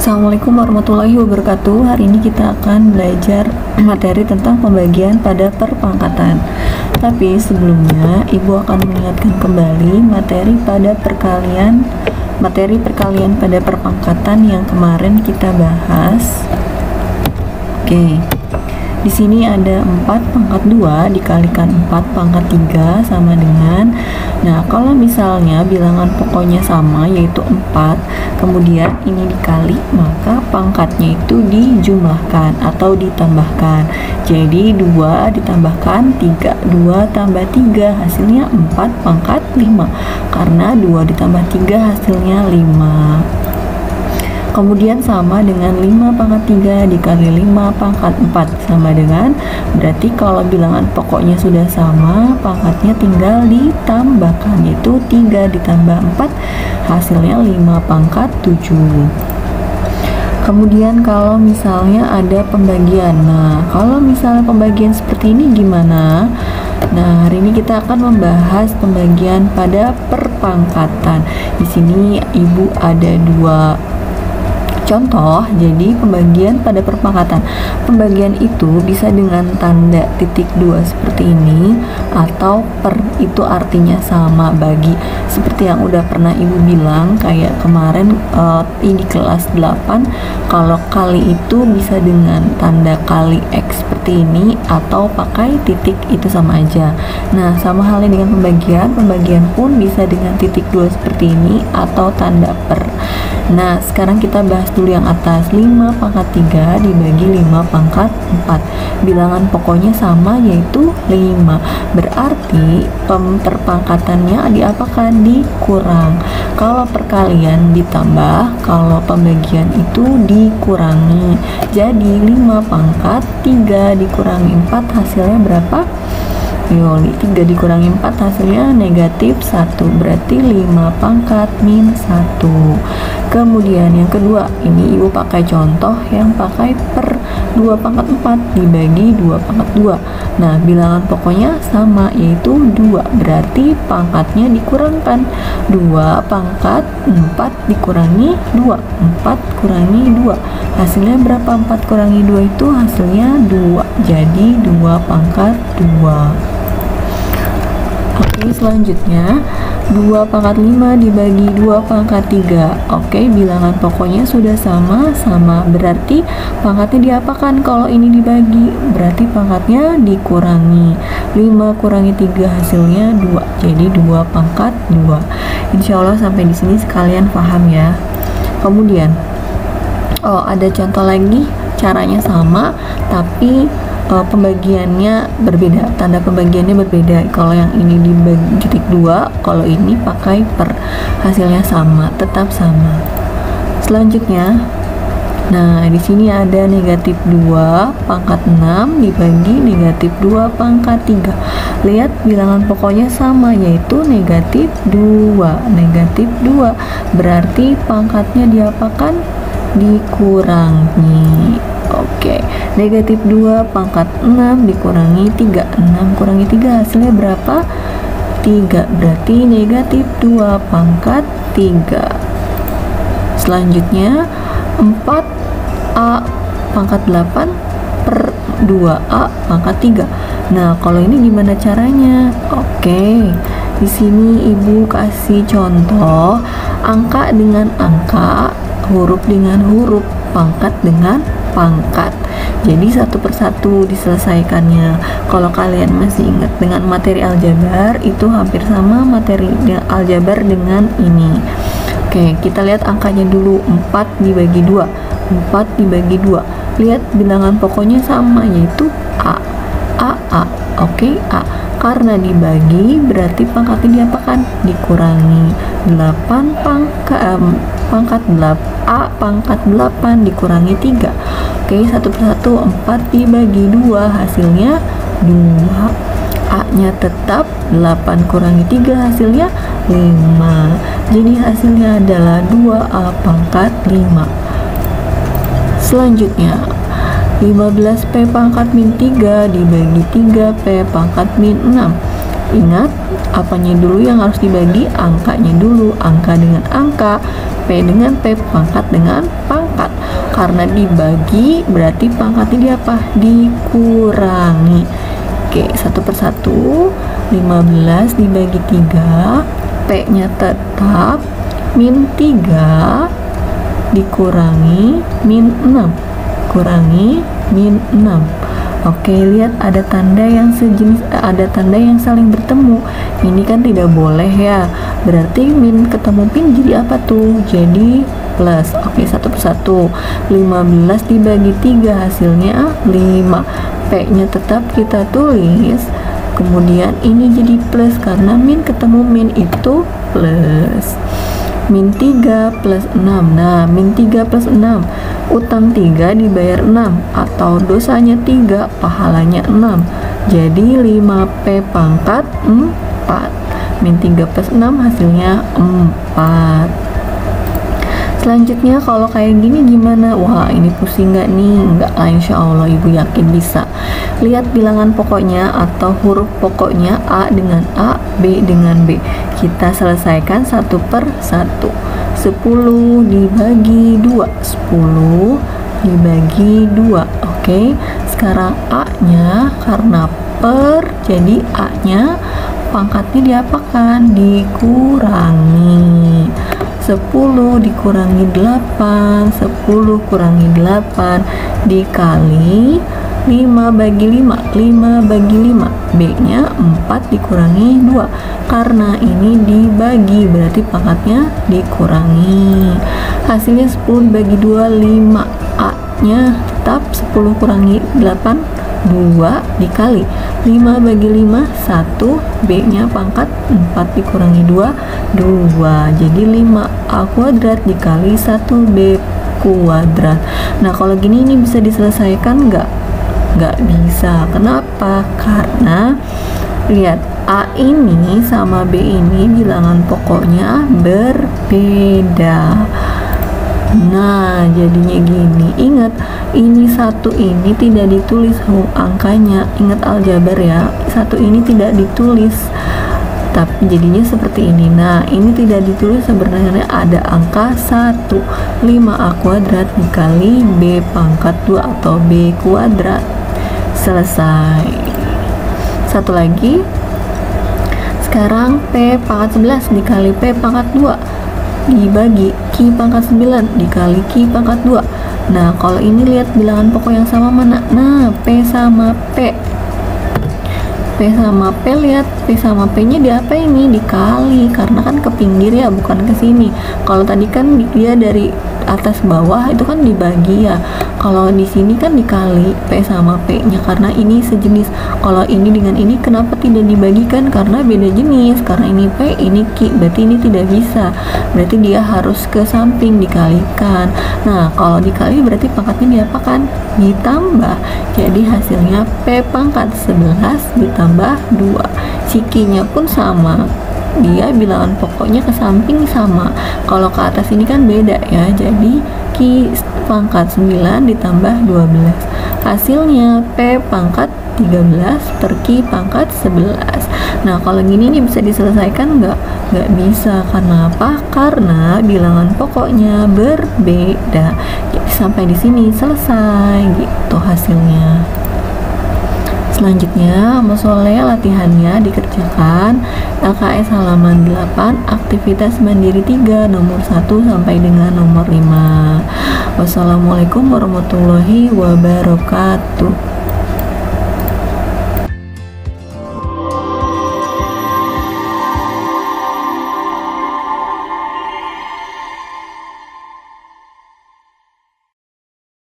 Assalamualaikum warahmatullahi wabarakatuh. Hari ini kita akan belajar materi tentang pembagian pada perpangkatan. Tapi sebelumnya, Ibu akan mengingatkan kembali materi perkalian pada perpangkatan yang kemarin kita bahas. Oke. Di sini ada 4 pangkat 2 dikalikan 4 pangkat 3 sama dengan, nah kalau misalnya bilangan pokoknya sama yaitu 4, kemudian ini dikali, maka pangkatnya itu dijumlahkan atau ditambahkan. Jadi 2 ditambahkan 3, 2 tambah 3 hasilnya 4 pangkat 5, karena 2 ditambah 3 hasilnya 5. Kemudian sama dengan 5 pangkat 3 dikali 5 pangkat 4 sama dengan, berarti kalau bilangan pokoknya sudah sama, pangkatnya tinggal ditambahkan, yaitu 3 ditambah 4 hasilnya 5 pangkat 7. Kemudian kalau misalnya ada pembagian, nah kalau misalnya pembagian seperti ini gimana? Nah, hari ini kita akan membahas pembagian pada perpangkatan. Di sini Ibu ada 2 contoh. Jadi pembagian pada perpangkatan, pembagian itu bisa dengan tanda titik 2 seperti ini, atau per, itu artinya sama, bagi, seperti yang udah pernah Ibu bilang kayak kemarin ini kelas 8, kalau kali itu bisa dengan tanda kali X seperti ini, atau pakai titik, itu sama aja. Nah, sama halnya dengan pembagian pun bisa dengan titik 2 seperti ini atau tanda per. Nah, sekarang kita bahas dulu yang atas. 5 pangkat 3 dibagi 5 pangkat 4. Bilangan pokoknya sama yaitu 5. Berarti perpangkatannya diapakan? Dikurang. Kalau perkalian ditambah, kalau pembagian itu dikurangi. Jadi 5 pangkat 3 dikurangi 4 hasilnya berapa? 3 dikurangi 4 hasilnya negatif 1, berarti 5 pangkat min 1. Kemudian yang kedua, ini Ibu pakai contoh yang pakai per. 2 pangkat 4 dibagi 2 pangkat 2. Nah, bilangan pokoknya sama yaitu 2, berarti pangkatnya dikurangkan. 2 pangkat 4 dikurangi 2, 4 kurangi 2 hasilnya berapa? 4 kurangi 2 itu hasilnya 2, jadi 2 pangkat 2. Oke, selanjutnya 2 pangkat 5 dibagi 2 pangkat 3. Oke, bilangan pokoknya sudah sama, berarti pangkatnya diapakan? Kalau ini dibagi, berarti pangkatnya dikurangi. 5 kurangi 3 hasilnya 2, jadi 2 pangkat 2. Insya Allah sampai di sini sekalian paham ya. Kemudian ada contoh lagi, caranya sama tapi pembagiannya berbeda, tanda pembagiannya berbeda. Kalau yang ini dibagi titik 2, kalau ini pakai per, hasilnya sama, tetap sama. Selanjutnya, nah di sini ada negatif 2 pangkat 6 dibagi negatif 2 pangkat 3. Lihat bilangan pokoknya sama yaitu negatif 2, berarti pangkatnya diapakan? Dikurangi. Oke, negatif 2 pangkat 6 dikurangi 3. 6 kurangi 3 hasilnya berapa? 3, berarti negatif 2 pangkat 3. Selanjutnya 4A pangkat 8 per 2A pangkat 3. Nah, kalau ini gimana caranya? Oke, di sini Ibu kasih contoh angka dengan angka, huruf dengan huruf, pangkat dengan pangkat. Jadi satu persatu diselesaikannya. Kalau kalian masih ingat dengan materi aljabar, itu hampir sama materi aljabar dengan ini. Oke, kita lihat angkanya dulu. 4 dibagi 2. 4 dibagi 2. Lihat bilangan pokoknya sama yaitu A. Oke, A. Karena dibagi berarti pangkatnya diapakan? Dikurangi. 8 pangkat 8 A pangkat 8 dikurangi 3. Oke, satu persatu. 4 dibagi 2 hasilnya 2. A nya tetap. 8 kurangi 3 hasilnya 5. Jadi hasilnya adalah 2A pangkat 5. Selanjutnya 15P pangkat min 3 dibagi 3P pangkat min 6. Ingat, apanya dulu yang harus dibagi? Angkanya dulu. Angka dengan angka, P dengan P, pangkat dengan pangkat. Karena dibagi berarti pangkatnya di apa? Dikurangi. Oke, satu persatu. 15 dibagi 3, P nya tetap min 3 dikurangi min 6, kurangi min 6. Oke, lihat ada tanda yang sejenis, ada tanda yang saling bertemu. Ini kan tidak boleh ya. Berarti min ketemu pin jadi apa tuh? Jadi plus. Oke, satu persatu. 15 dibagi 3 hasilnya 5. P-nya tetap kita tulis. Kemudian ini jadi plus karena min ketemu min itu plus. Min 3 plus 6. Nah, min 3 plus 6. Utang 3 dibayar 6 atau dosanya 3, pahalanya 6. Jadi 5P pangkat 4. Min 3 plus 6 hasilnya 4. Selanjutnya kalau kayak gini gimana? Wah, ini pusing nggak nih? Nggak lah, insya Allah ibu yakin bisa. Lihat bilangan pokoknya atau huruf pokoknya A dengan A, B dengan B. Kita selesaikan satu per satu. 10 dibagi 2, 10 dibagi 2. Oke, sekarang A-nya karena per, jadi A-nya pangkatnya diapakan? Dikurangi. 10 dikurangi 8, 10 kurangi 8 dikali 5 bagi 5, 5 bagi 5. B-nya 4 dikurangi 2. Karena ini dibagi, berarti pangkatnya dikurangi. Hasilnya 10 dibagi 2, 5. A-nya tetap 10 kurangi 8, 2 dikali 5 bagi 5, 1. B-nya pangkat 4 dikurangi 2, 2. Jadi 5A kuadrat dikali 1B kuadrat. Nah, kalau gini ini bisa diselesaikan nggak? Nggak bisa. Kenapa? Karena lihat, A ini sama B ini bilangan pokoknya berbeda. Nah, jadinya gini. Ingat, ini satu ini tidak ditulis angkanya. Ingat aljabar ya. Satu ini tidak ditulis, tapi jadinya seperti ini. Nah, ini tidak ditulis, sebenarnya ada angka 1. 5A kuadrat dikali B pangkat 2 atau B kuadrat. Selesai. Satu lagi. Sekarang P pangkat 11 dikali P pangkat 2 dibagi Q pangkat 9 dikali Q pangkat 2. Nah, kalau ini lihat bilangan pokok yang sama mana? Nah, P sama P. P sama P, lihat P sama P nya di apa ini? Dikali, karena kan ke pinggir ya, bukan ke sini. Kalau tadi kan dia dari atas bawah itu kan dibagi ya. Kalau di sini kan dikali P sama P nya, karena ini sejenis. Kalau ini dengan ini kenapa tidak dibagikan? Karena beda jenis. Karena ini P, ini Q, berarti ini tidak bisa. Berarti dia harus ke samping dikalikan. Nah, kalau dikali berarti pangkatnya diapakan? Ditambah. Jadi hasilnya P pangkat 11 ditambah 2. Si Q-nya pun sama. Dia bilangan pokoknya ke samping sama. Kalau ke atas ini kan beda ya. Jadi Q pangkat 9 ditambah 12. Hasilnya P pangkat 13 per Q pangkat 11. Nah, kalau gini nih bisa diselesaikan nggak? Nggak bisa. Karena apa? Karena bilangan pokoknya berbeda. Jadi sampai di sini selesai gitu hasilnya. Selanjutnya, Soleh latihannya dikerjakan LKS halaman 8, aktivitas mandiri 3, nomor 1 sampai dengan nomor 5. Wassalamualaikum warahmatullahi wabarakatuh.